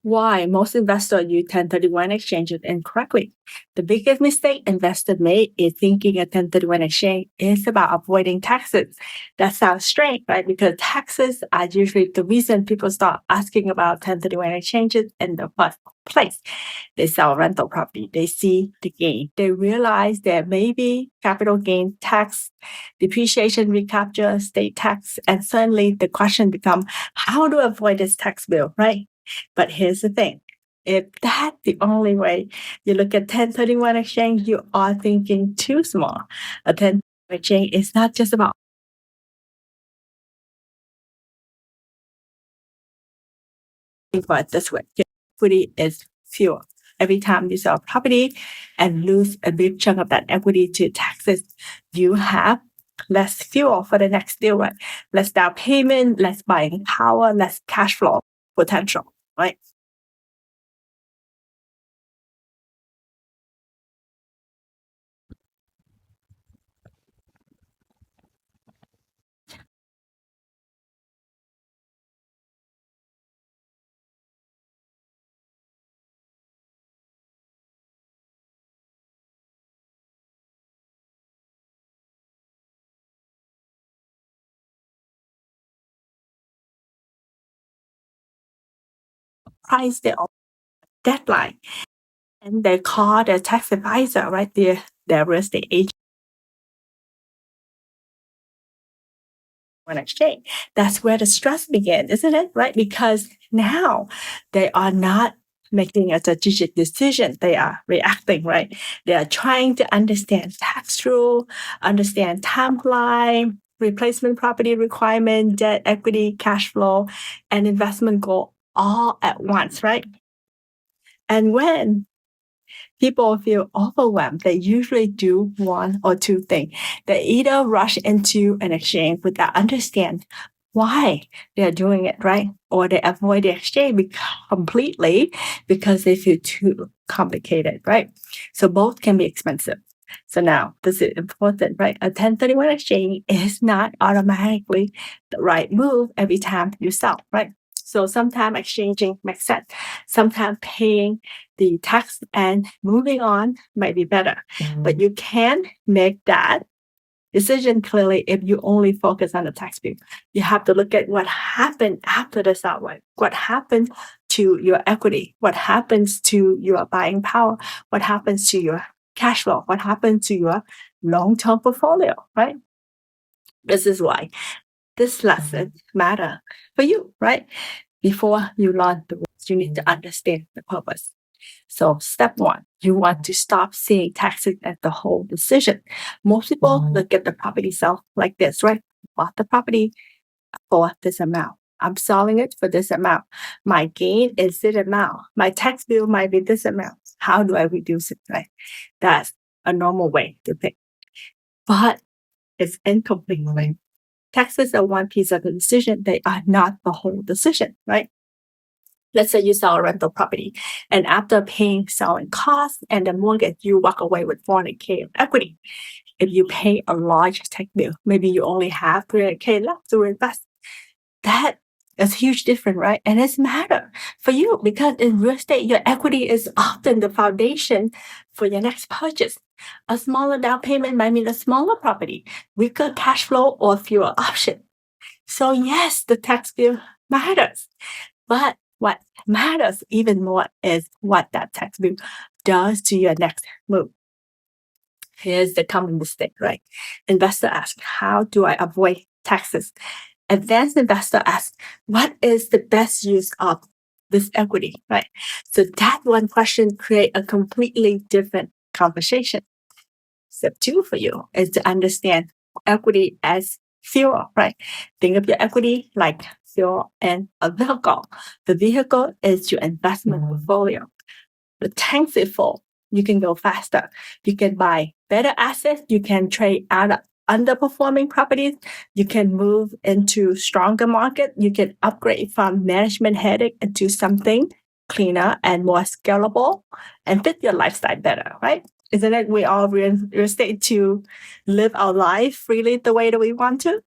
Why most investors use 1031 exchanges incorrectly. The biggest mistake investors make is thinking a 1031 exchange is about avoiding taxes. That sounds strange, right? Because taxes are usually the reason people start asking about 1031 exchanges in the first place. They sell rental property, they see the gain, they realize there may be capital gain tax, depreciation recapture, state tax, and suddenly the question becomes how to avoid this tax bill, right? But here's the thing. If that's the only way you look at 1031 exchange, you are thinking too small. A 1031 exchange is not just about for it this way. Your equity is fewer. Every time you sell a property and lose a big chunk of that equity to taxes, you have less fuel for the next deal, right? Less down payment, less buying power, less cash flow potential, right? Price their own deadline. And they call their tax advisor, right? Their real estate agent on exchange. That's where the stress begins, isn't it? Right? Because now they are not making a strategic decision. They are reacting, right? They are trying to understand tax rule, understand timeline, replacement property requirement, debt, equity, cash flow, and investment goal all at once, right? And when people feel overwhelmed, they usually do one or two things. They either rush into an exchange without understanding why they're doing it, right? Or they avoid the exchange completely because they feel too complicated, right? So both can be expensive. So now this is important, right? A 1031 exchange is not automatically the right move every time you sell, right? So sometimes exchanging makes sense. Sometimes paying the tax and moving on might be better. But you can make that decision clearly if you only focus on the tax bill. You have to look at what happened after the sale, right? What happened to your equity? What happens to your buying power? What happens to your cash flow? What happens to your long-term portfolio, right? This is why this lesson matter for you, right? Before you learn the rules, you need to understand the purpose. So step one, you want to stop seeing taxes as the whole decision. Most people look at the property sale like this, right? Bought the property for this amount. I'm selling it for this amount. My gain is this amount. My tax bill might be this amount. How do I reduce it, right? That's a normal way to think. But it's incomplete way. Taxes are one piece of the decision. They are not the whole decision, right? Let's say you sell a rental property and after paying selling costs and the mortgage, you walk away with 400K of equity. If you pay a large tax bill, maybe you only have 300K left to invest. That is huge difference, right? And it's matter for you because in real estate, your equity is often the foundation for your next purchase. A smaller down payment might mean a smaller property, weaker cash flow, or fewer options. So yes, the tax bill matters, but what matters even more is what that tax bill does to your next move. Here's the common mistake, right? Investor asks, how do I avoid taxes? Advanced investor asks, what is the best use of this equity, right? So that one question creates a completely different conversation. Step two for you is to understand equity as fuel, right? Think of your equity like fuel and a vehicle. The vehicle is your investment portfolio. The tanks is full. You can go faster. You can buy better assets. You can trade out of underperforming properties. You can move into stronger market. You can upgrade from management headache into something cleaner and more scalable and fit your lifestyle better, right? Isn't it we all real estate to live our life freely the way that we want to?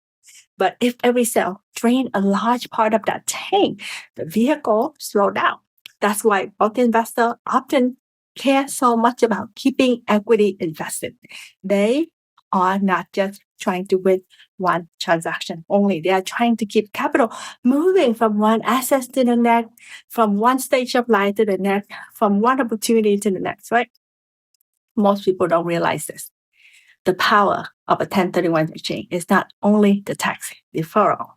But if every sale drain a large part of that tank, the vehicle slow down. That's why both investors often care so much about keeping equity invested. They are not just trying to win one transaction only. They are trying to keep capital moving from one asset to the next, from one stage of life to the next, from one opportunity to the next, right? Most people don't realize this. The power of a 1031 exchange is not only the tax deferral.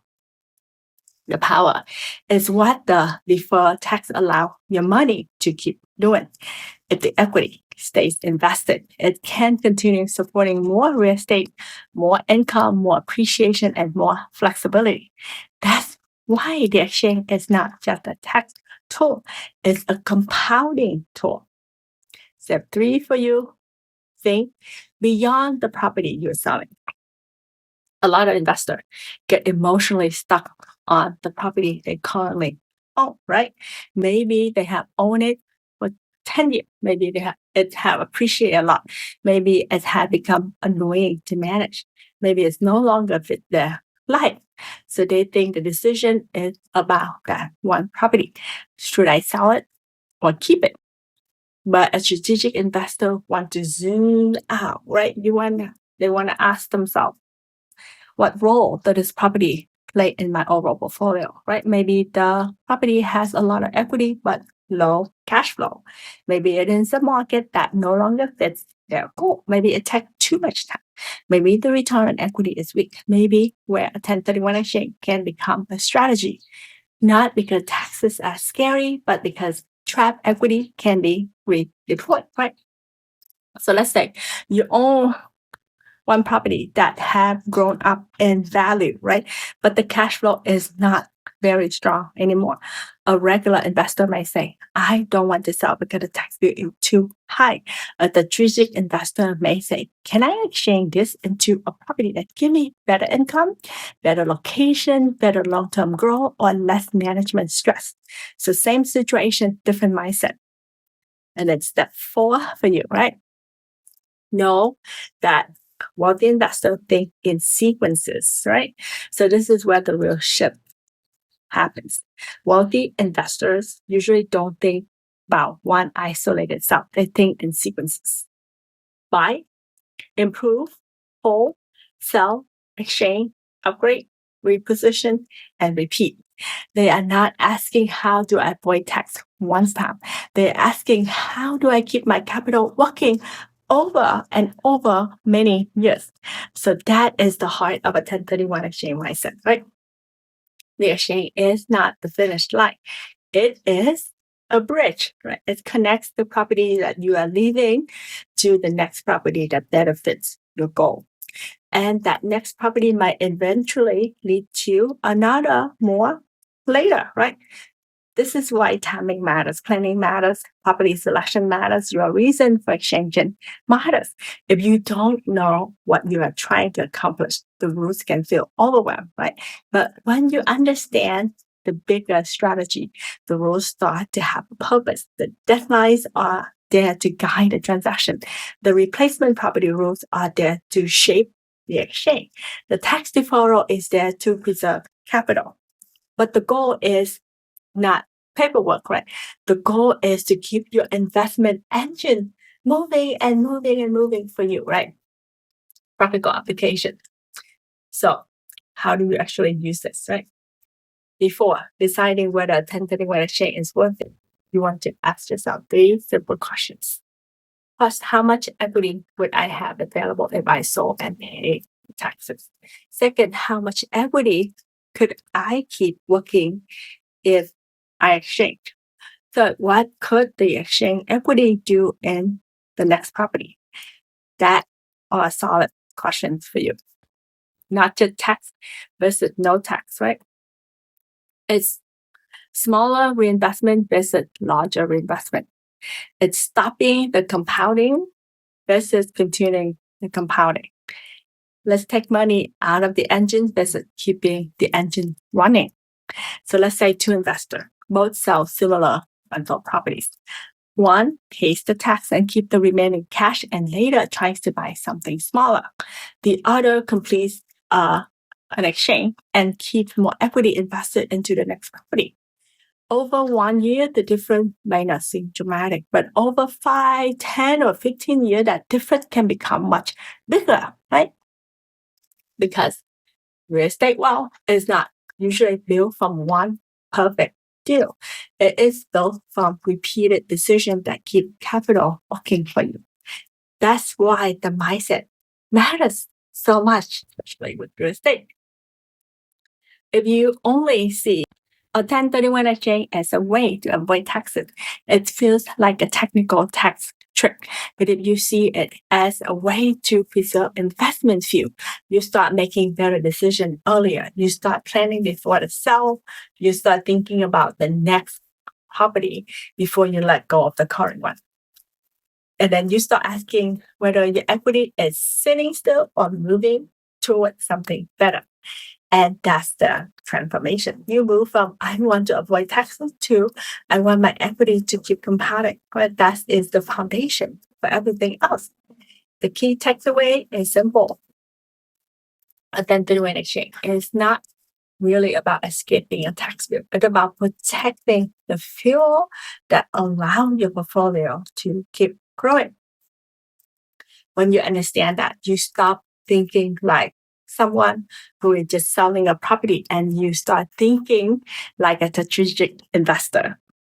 The power is what the deferred tax allow your money to keep doing. If the equity stays invested, it can continue supporting more real estate, more income, more appreciation, and more flexibility. That's why the exchange is not just a tax tool, it's a compounding tool. Step 3 for you, think beyond the property you're selling. A lot of investors get emotionally stuck on the property they currently own, right? Maybe they have owned it for 10 years. Maybe it have appreciated a lot. Maybe it had become annoying to manage. Maybe it's no longer fit their life. So they think the decision is about that one property. Should I sell it or keep it? But a strategic investor want to zoom out, right? They want to ask themselves, what role does this property play in my overall portfolio, right? Maybe the property has a lot of equity, but low cash flow. Maybe it is a market that no longer fits their goal. Maybe it takes too much time. Maybe the return on equity is weak. Maybe where a 1031 exchange can become a strategy, not because taxes are scary, but because trapped equity can be redeployed, right? So let's say you own one property that have grown up in value, right? But the cash flow is not very strong anymore. A regular investor may say, I don't want to sell because the tax bill is too high. A strategic investor may say, can I exchange this into a property that give me better income, better location, better long-term growth, or less management stress? So same situation, different mindset. And then step 4 for you, right? Know that wealthy investors think in sequences, right? So this is where the real shift happens. Wealthy investors usually don't think about one isolated stuff. They think in sequences. Buy, improve, hold, sell, exchange, upgrade, reposition, and repeat. They are not asking how do I avoid tax one time. They're asking how do I keep my capital working over and over many years. So that is the heart of a 1031 exchange mindset, right? The exchange is not the finish line. It is a bridge, right? It connects the property that you are leaving to the next property that better fits your goal. And that next property might eventually lead to another more later, right? This is why timing matters, planning matters, property selection matters, your reason for exchanging matters. If you don't know what you are trying to accomplish, the rules can feel overwhelmed, right? But when you understand the bigger strategy, the rules start to have a purpose. The deadlines are there to guide the transaction. The replacement property rules are there to shape the exchange. The tax deferral is there to preserve capital. But the goal is not paperwork, right? The goal is to keep your investment engine moving and moving and moving for you, right? Practical application. So how do you actually use this, right? Before deciding whether a 1031 exchange is worth it, you want to ask yourself 3 simple questions. First, how much equity would I have available if I sold and paid taxes? Second, how much equity could I keep working if I exchange? Third, what could the exchange equity do in the next property? That are solid questions for you. Not just tax versus no tax, right? It's smaller reinvestment versus larger reinvestment. It's stopping the compounding versus continuing the compounding. Let's take money out of the engine versus keeping the engine running. So let's say 2 investors, both sell similar rental properties. One pays the tax and keep the remaining cash and later tries to buy something smaller. The other completes an exchange and keeps more equity invested into the next property. over 1 year, the difference may not seem dramatic, but over 5, 10, or 15 years, that difference can become much bigger, right? Because real estate wealth is not usually built from one perfect deal. It is built from repeated decisions that keep capital working for you. That's why the mindset matters so much, especially with real estate. If you only see a 1031 exchange as a way to avoid taxes, it feels like a technical tax trick. But if you see it as a way to preserve investment view, you start making better decisions earlier. You start planning before the sale. You start thinking about the next property before you let go of the current one. And then you start asking whether your equity is sitting still or moving towards something better. And that's the transformation. You move from I want to avoid taxes to I want my equity to keep compounding. But that is the foundation for everything else. The key takeaway is simple. A 1031 exchange is not really about escaping a tax bill. It's about protecting the fuel that allows your portfolio to keep growing. When you understand that, you stop thinking like someone who is just selling a property and you start thinking like a strategic investor.